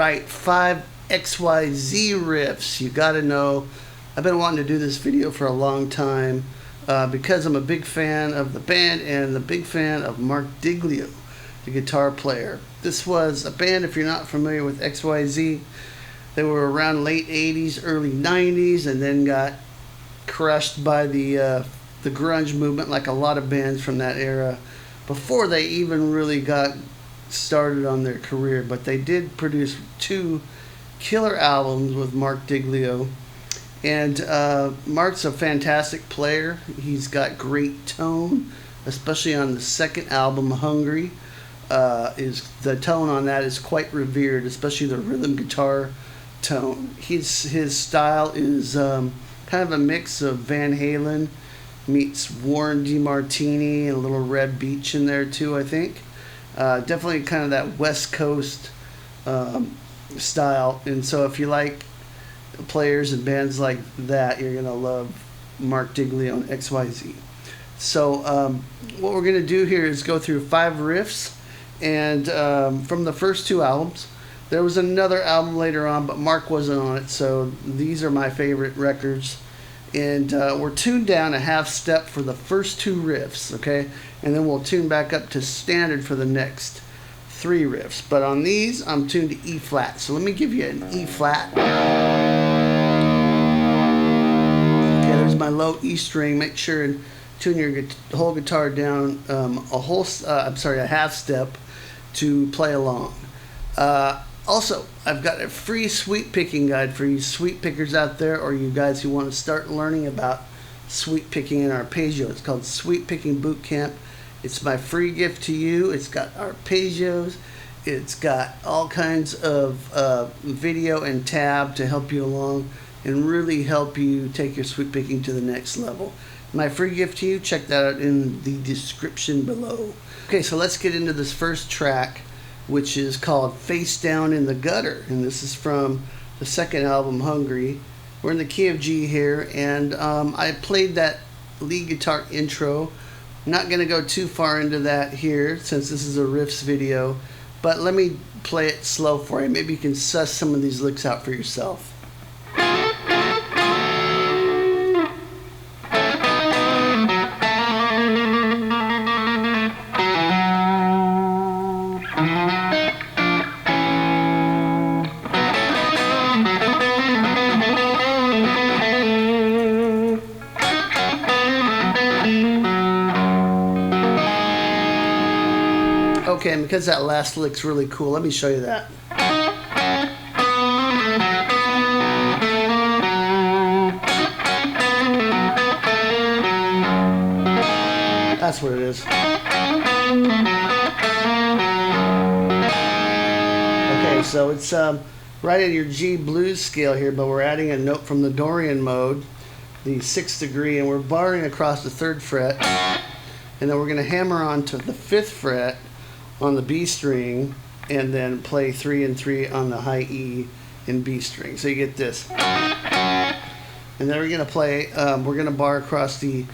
Alright, 5 XYZ riffs. You gotta know, I've been wanting to do this video for a long time because I'm a big fan of the band and a big fan of Marc Diglio, the guitar player. This was a band, if you're not familiar with XYZ, they were around late 80s, early 90s, and then got crushed by the grunge movement like a lot of bands from that era before they even really got started on their career. But they did produce 2 killer albums with Marc Diglio, and Marc's a fantastic player. He's got great tone, especially on the second album, Hungry. The tone on that is quite revered, especially the rhythm guitar tone. His style is kind of a mix of Van Halen meets Warren DeMartini and a little Red Beach in there too, I think. Definitely kind of that West Coast style. And so if you like players and bands like that, you're going to love Marc Diglio and XYZ. So what we're going to do here is go through 5 riffs, and from the first 2 albums. There was another album later on, but Marc wasn't on it, so these are my favorite records. And we're tuned down a half step for the first 2 riffs, okay? And then we'll tune back up to standard for the next 3 riffs. But on these, I'm tuned to E flat. So let me give you an E flat. Okay, there's my low E string. Make sure and tune your whole guitar down a half step to play along. Also, I've got a free sweep picking guide for you sweep pickers out there, or you guys who want to start learning about sweep picking in arpeggio. It's called Sweep Picking Boot Camp. It's my free gift to you. It's got arpeggios. It's got all kinds of video and tab to help you along and really help you take your sweep picking to the next level. My free gift to you, check that out in the description below. Okay, so let's get into this first track, which is called Face Down in the Gutter, and this is from the second album, Hungry. We're in the key of G here, and I played that lead guitar intro. Not going to go too far into that here since this is a riffs video, but let me play it slow for you. Maybe you can suss some of these licks out for yourself. Okay, and because that last lick's really cool, let me show you that. That's what it is. Okay, so it's right in your G blues scale here, but we're adding a note from the Dorian mode, the 6th degree, and we're barring across the 3rd fret, and then we're going to hammer on to the 5th fret on the B string, and then play 3 and 3 on the high E in B string. So you get this. And then we're going to play, we're going to bar across the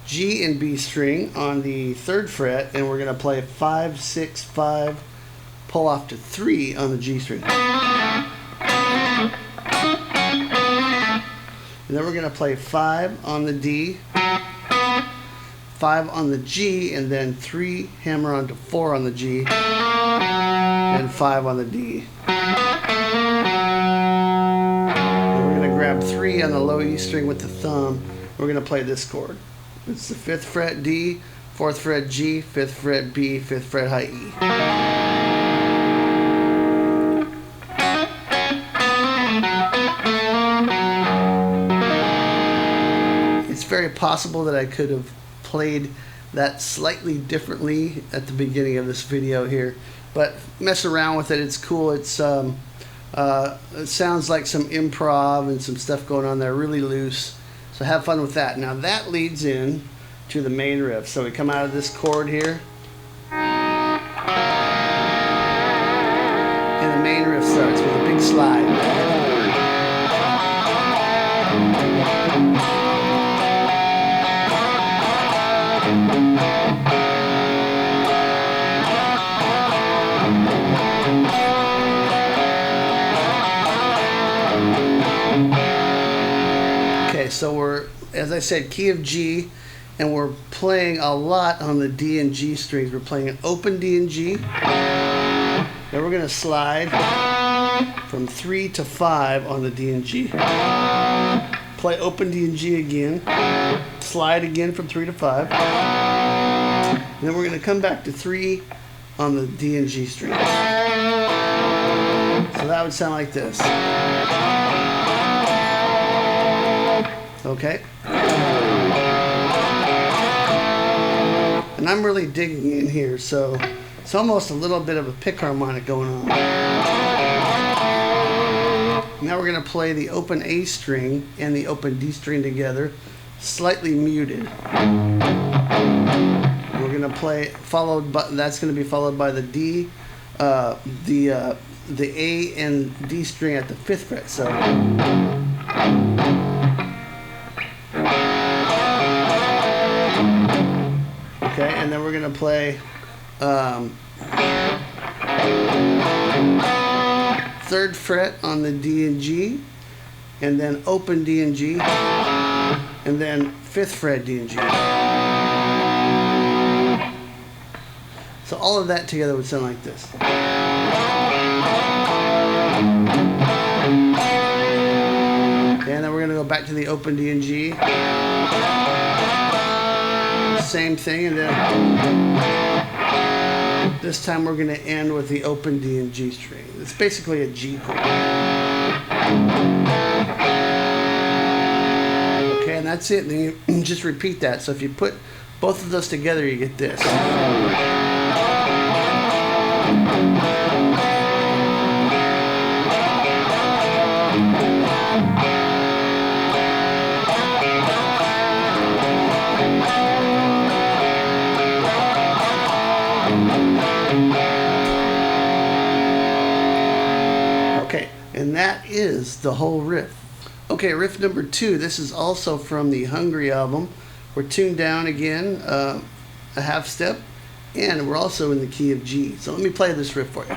G and B string on the 3rd fret, and we're going to play 5, 6, 5, pull off to 3 on the G string. And then we're going to play 5 on the D, 5 on the G, and then 3, hammer on to 4 on the G, and 5 on the D. And we're going to grab 3 on the low E string with the thumb. We're going to play this chord. It's the 5th fret D, 4th fret G, 5th fret B, 5th fret high E. It's very possible that I could have played that slightly differently at the beginning of this video here, but mess around with it. It's cool. It's it sounds like some improv and some stuff going on there, really loose, so have fun with that. Now that leads in to the main riff. So we come out of this chord here, and the main riff starts with a big slide. so we're, as I said, key of G, and we're playing a lot on the D and G strings. We're playing an open D and G. Then we're going to slide from 3 to 5 on the D and G. Play open D and G again. Slide again from 3 to 5. And then we're going to come back to 3 on the D and G string. So that would sound like this. Okay? And I'm really digging in here, so it's almost a little bit of a pick harmonic going on. Now we're going to play the open A string and the open D string together, slightly muted. We're going to play followed by, that's going to be followed by the D, the A and D string at the 5th fret. So okay, and then we're going to play 3rd fret on the D and G, and then open D and G, and then 5th fret D and G. So all of that together would sound like this. And then we're going to go back to the open D and G. Same thing, and then this time we're going to end with the open D and G string. It's basically a G chord. Okay, and that's it. Then you just repeat that. So if you put both of those together, you get this. Okay, and that is the whole riff. Okay, riff number 2. This is also from the Hungry album. We're tuned down again, a half step, and we're also in the key of G. So let me play this riff for you.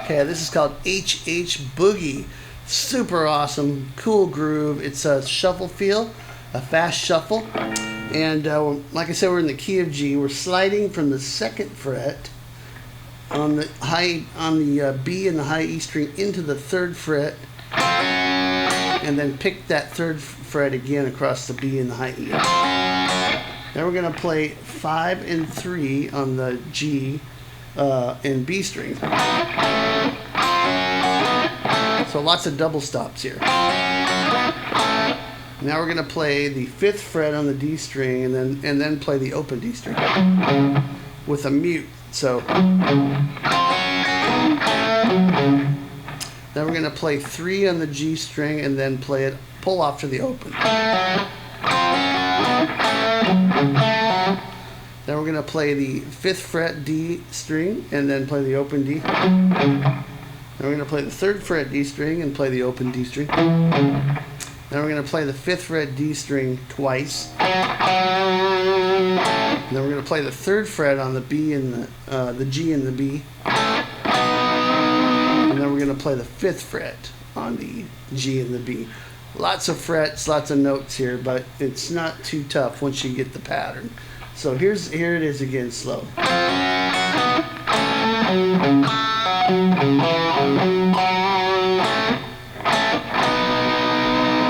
Okay, this is called HH Boogie. Super awesome, cool groove. It's a shuffle feel, a fast shuffle. And like I said, we're in the key of G. We're sliding from the 2nd fret on the B and the high E string into the 3rd fret, and then pick that 3rd fret again across the B and the high E. Then we're going to play 5 and 3 on the G and B string. So lots of double stops here. Now we're going to play the 5th fret on the D string, and then play the open D string with a mute. So then we're going to play 3 on the G string, and then play it, pull off to the open. Then we're going to play the 5th fret D string, and then play the open D. Then we're going to play the 3rd fret D string and play the open D string. Then we're going to play the 5th fret D string twice. And then we're going to play the 3rd fret on the B and the G and the B. And then we're going to play the 5th fret on the G and the B. Lots of frets, lots of notes here, but it's not too tough once you get the pattern. So here it is again, slow.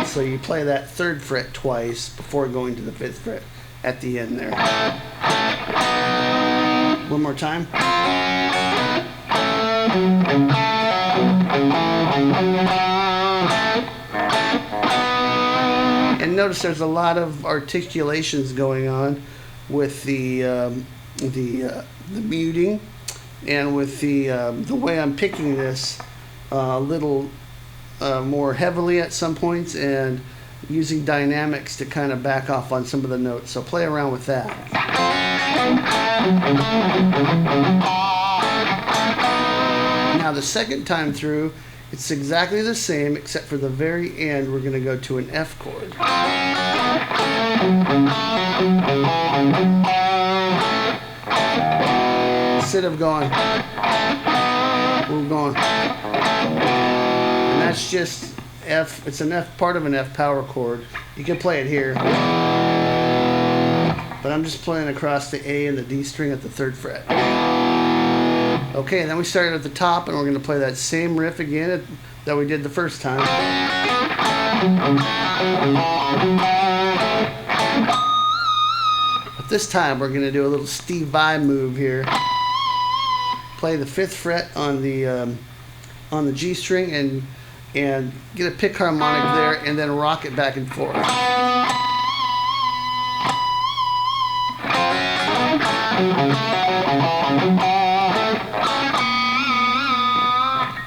So you play that 3rd fret twice before going to the 5th fret at the end there. One more time. And notice there's a lot of articulations going on with the muting, and with the way I'm picking this a little more heavily at some points, and using dynamics to kind of back off on some of the notes. So play around with that. Now the second time through, it's exactly the same, except for the very end, we're going to go to an F chord. Instead of going, we're going. And that's just F. It's an F, part of an F power chord. You can play it here. But I'm just playing across the A and the D string at the 3rd fret. Okay, and then we started at the top, and we're going to play that same riff again that we did the first time. But this time we're going to do a little Steve Vai move here. Play the 5th fret on the G string and get a pick harmonic there, and then rock it back and forth.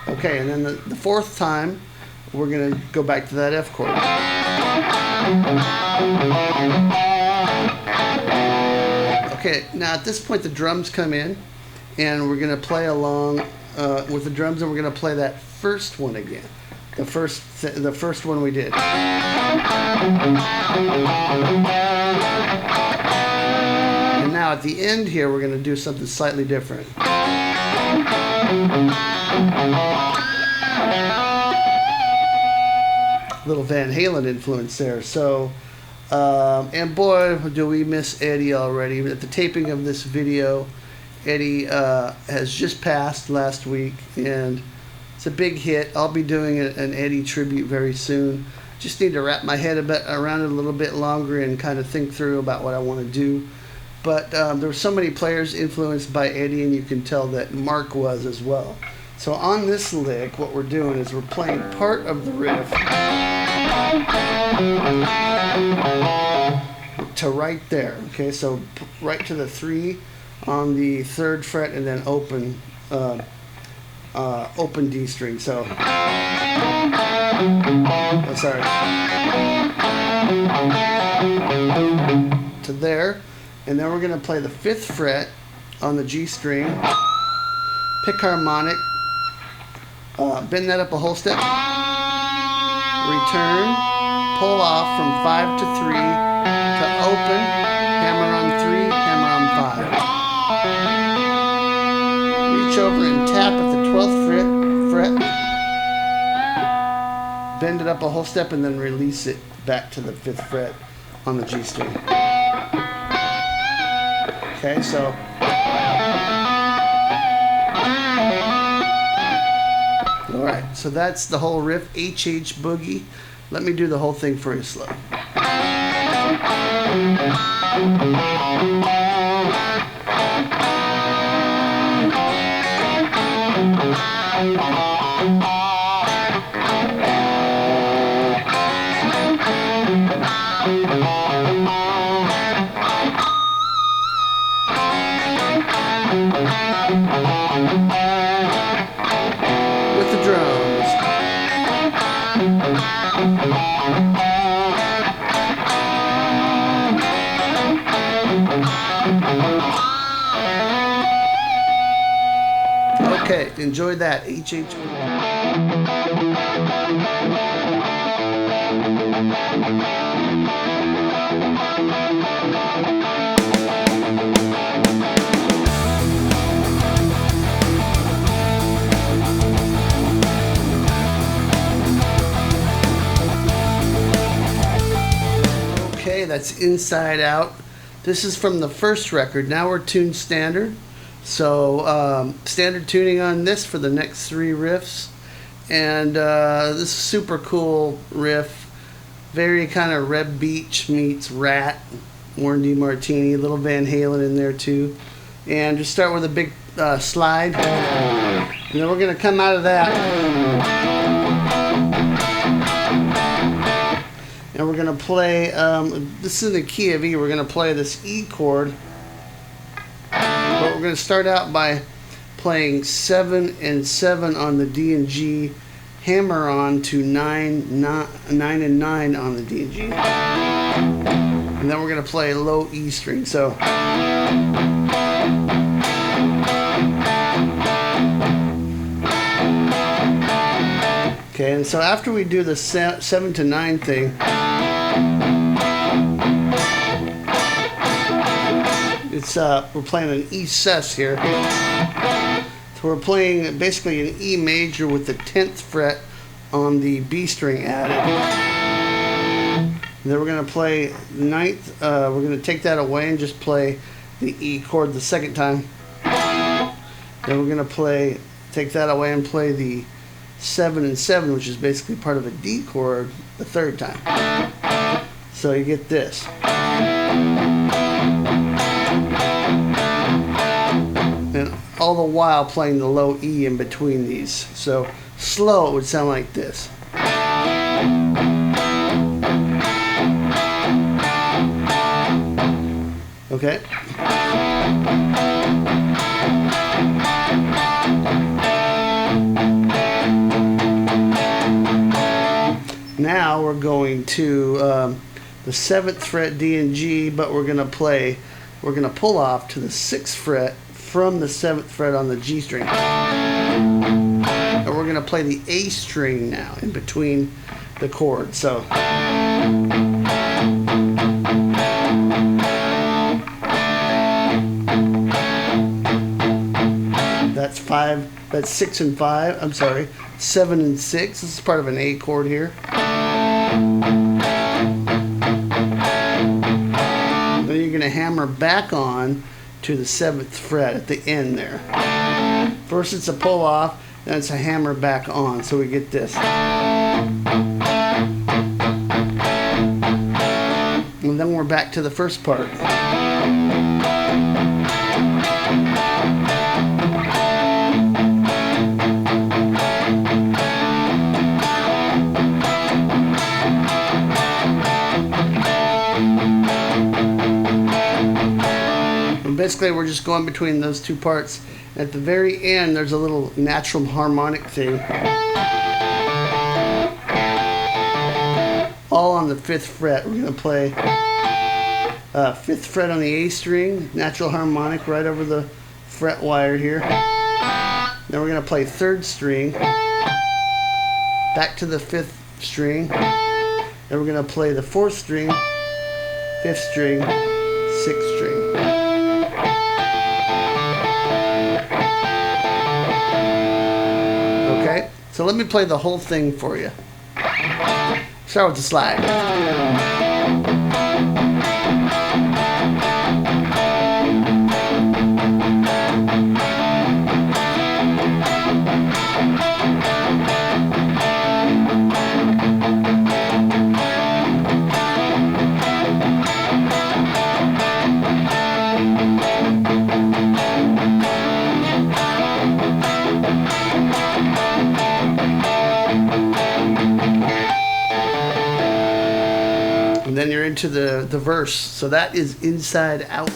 Okay, and then the 4th time, we're going to go back to that F chord. Okay, now at this point the drums come in, and we're going to play along with the drums, and we're going to play that first one again. The first one we did. And now at the end here, we're going to do something slightly different. Little Van Halen influence there. So, and boy, do we miss Eddie already. At the taping of this video, Eddie has just passed last week, and it's a big hit. I'll be doing an Eddie tribute very soon. Just need to wrap my head around it a little bit longer and kind of think through about what I want to do. But there were so many players influenced by Eddie, and you can tell that Marc was as well. So on this lick, what we're doing is we're playing part of the riff to right there. Okay, so right to the 3 on the 3rd fret, and then open D string. So, oh, sorry, to there, and then we're going to play the 5th fret on the G string, pick harmonic, bend that up a whole step, return, pull off from 5 to 3 to open, hammer on 3, hammer on 5. Reach over and tap at the 12th fret, bend it up a whole step, and then release it back to the 5th fret on the G string. Okay, so alright, so that's the whole riff, HH Boogie. Let me do the whole thing for you slow. With the drums. Okay, enjoy that. HH. Okay, that's Inside Out. This is from the first record. Now we're tuned standard. So standard tuning on this for the next 3 riffs. And this is super cool riff. Very kind of Reb Beach meets Ratt, Warren D. Martini, little Van Halen in there too. And just start with a big slide. And then we're going to come out of that. And we're going to play, this is in the key of E, we're going to play this E chord. But we're going to start out by playing 7 and 7 on the D and G, hammer on to 9 and 9 on the D and G. And then we're going to play low E string. So okay, and so after we do the 7 to 9 thing, it's we're playing an E sus here. So we're playing basically an E major with the 10th fret on the B string added. And then we're going to play 9th. We're going to take that away and just play the E chord the second time. Then we're going to take that away and play the 7 and 7, which is basically part of a D chord, the third time. So you get this. And all the while playing the low E in between these. So slow, it would sound like this. Okay? Now we're going to the 7th fret D and G, but we're going to pull off to the 6th fret from the 7th fret on the G string. And we're going to play the A string now in between the chords. So that's 6 and 5. I'm sorry, 7 and 6. This is part of an A chord here. Then you're going to hammer back on to the 7th fret at the end there. First it's a pull off, then it's a hammer back on. So we get this. And then we're back to the first part. Basically, we're just going between those two parts. At the very end, there's a little natural harmonic thing. All on the 5th fret. We're going to play 5th fret on the A string, natural harmonic right over the fret wire here. Then we're going to play 3rd string, back to the 5th string. Then we're going to play the 4th string, 5th string, 6th string. Okay, so let me play the whole thing for you. Start with the slide. And then you're into the verse. So that is Inside Out.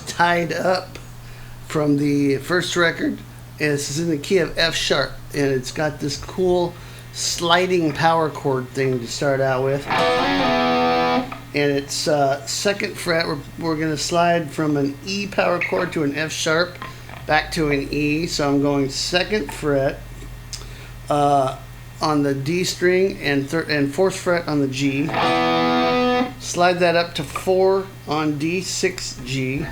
Tied Up from the first record. And this is in the key of F sharp, and it's got this cool sliding power chord thing to start out with. And it's 2nd fret. We're going to slide from an E power chord to an F sharp back to an E. So I'm going 2nd fret on the D string and 4th fret on the G. Slide that up to 4 on D, 6 G.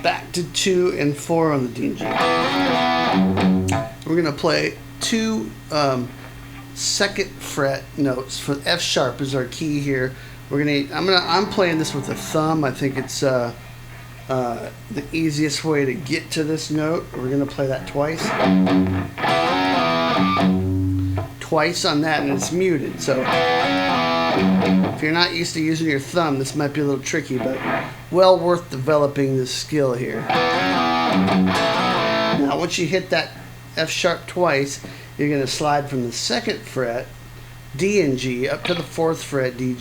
Back to 2 and 4 on the D and G. We're going to play 2 2nd fret notes for F sharp is our key here. I'm playing this with a thumb. I think it's the easiest way to get to this note, we're going to play that twice. Twice on that, and it's muted. So if you're not used to using your thumb, this might be a little tricky, but well worth developing this skill here. Now, once you hit that F sharp twice, you're going to slide from the 2nd fret, D and G, up to the 4th fret, D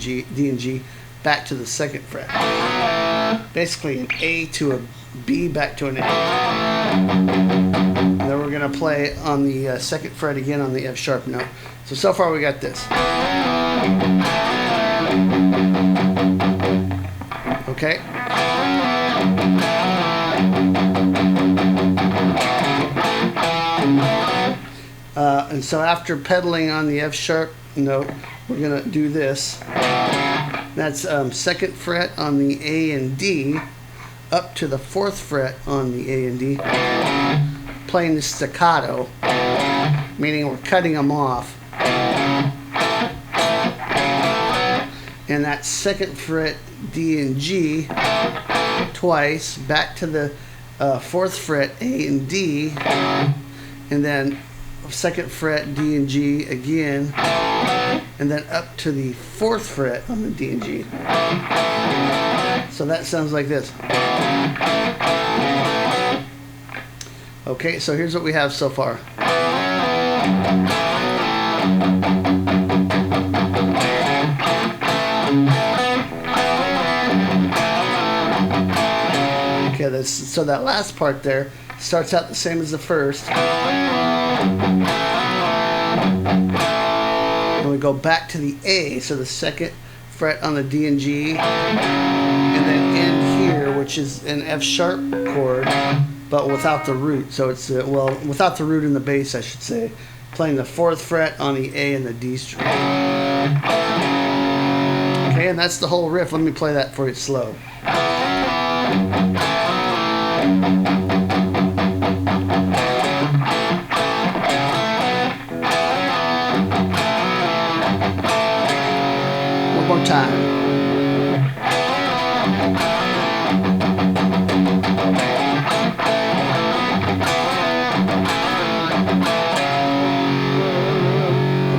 and G, back to the 2nd fret. Basically an A to a B, back to an A. And then we're going to play on the 2nd fret again on the F sharp note. So far we got this. Okay. And so after pedaling on the F sharp note, we're going to do this. That's 2nd fret on the A and D, up to the 4th fret on the A and D, playing the staccato, meaning we're cutting them off. And that 2nd fret D and G twice, back to the 4th fret A and D, and then 2nd fret D and G again, and then up to the 4th fret on the D and G. So that sounds like this. Okay, so here's what we have so far. Okay, so that last part there starts out the same as the first. And we go back to the A, so the 2nd fret on the D and G, and then end here, which is an F sharp chord, but without the root. So it's, well, without the root in the bass, I should say. Playing the 4th fret on the A and the D string. Okay, and that's the whole riff. Let me play that for you slow. One more time.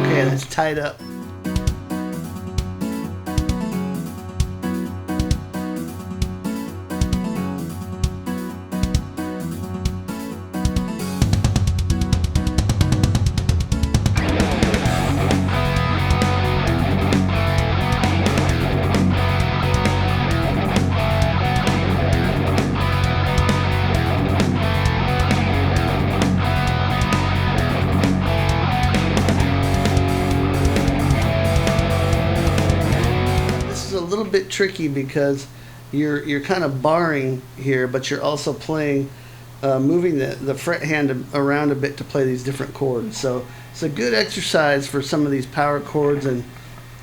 Okay, that's tied up. A little bit tricky because you're kind of barring here, but you're also playing, moving the fret hand around a bit to play these different chords. So it's a good exercise for some of these power chords and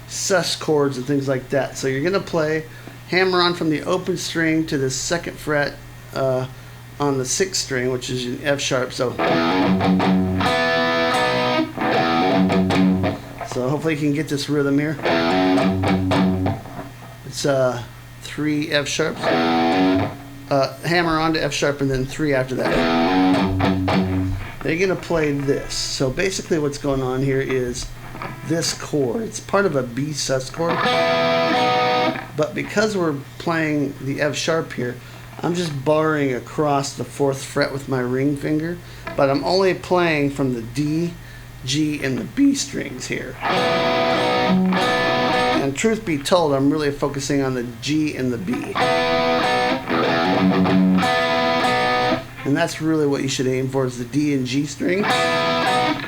sus chords and things like that. So you're going to play hammer on from the open string to the 2nd fret on the 6th string, which is an F sharp. So hopefully you can get this rhythm here. It's 3 F sharps, hammer on to F sharp, and then 3 after that. They're going to play this. So basically what's going on here is this chord. It's part of a B sus chord, but because we're playing the F sharp here, I'm just barring across the 4th fret with my ring finger, but I'm only playing from the D, G, and the B strings here. And truth be told, I'm really focusing on the G and the B. And that's really what you should aim for, is the D and G string,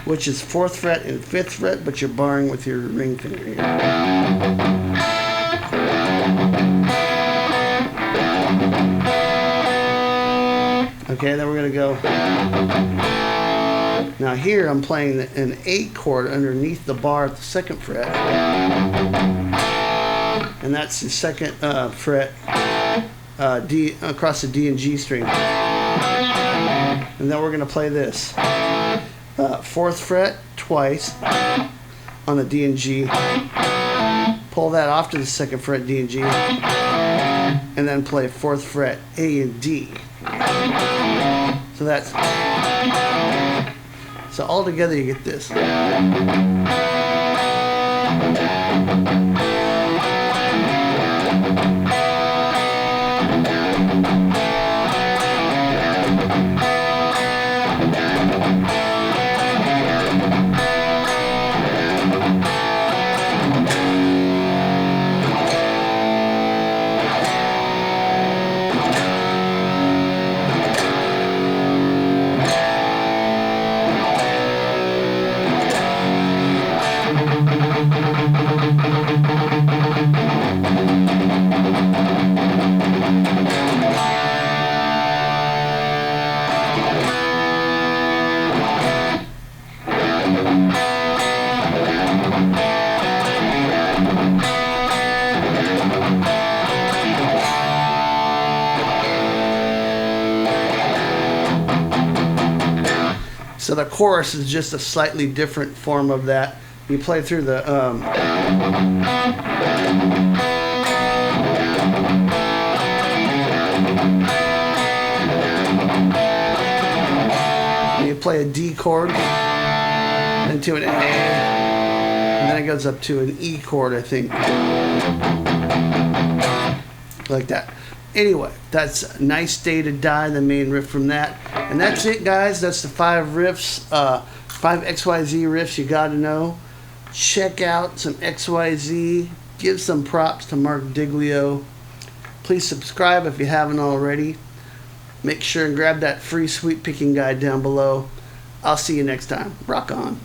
which is 4th fret and 5th fret, but you're barring with your ring finger here. Okay, then we're going to go. Now here I'm playing an A chord underneath the bar at the 2nd fret. And that's the 2nd fret D across the D and G string. And then we're going to play this. 4th fret twice on the D and G. Pull that off to the 2nd fret D and G. and then play 4th fret A and D. So that's, so all together you get this. So the chorus is just a slightly different form of that. You play through the you play a D chord into an A, and then it goes up to an E chord, I think, like that. Anyway, that's Nice Day to Die, the main riff from that. And that's it, guys. That's the 5 riffs, 5 XYZ riffs you gotta know. Check out some XYZ. Give some props to Marc Diglio. Please subscribe if you haven't already. Make sure and grab that free sweet picking guide down below. I'll see you next time. Rock on.